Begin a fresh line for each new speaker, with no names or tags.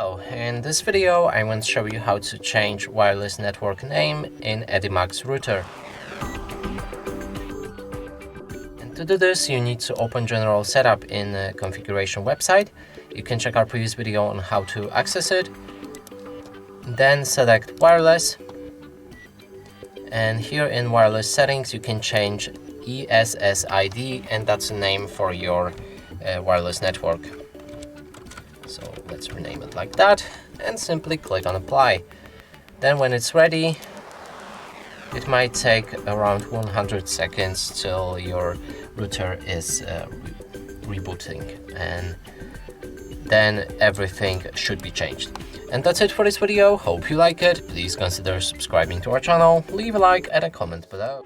Hello, in this video I want to show you how to change wireless network name in EDIMAX router. And to do this you need to open General Setup in the configuration website. You can check our previous video on how to access it. Then select wireless, and here in wireless settings you can change SSID, and that's a name for your wireless network. So let's rename it like that and simply click on apply. Then when it's ready, it might take around 100 seconds till your router is rebooting, and then everything should be changed. And that's it for this video. Hope you like it. Please consider subscribing to our channel, leave a like and a comment below.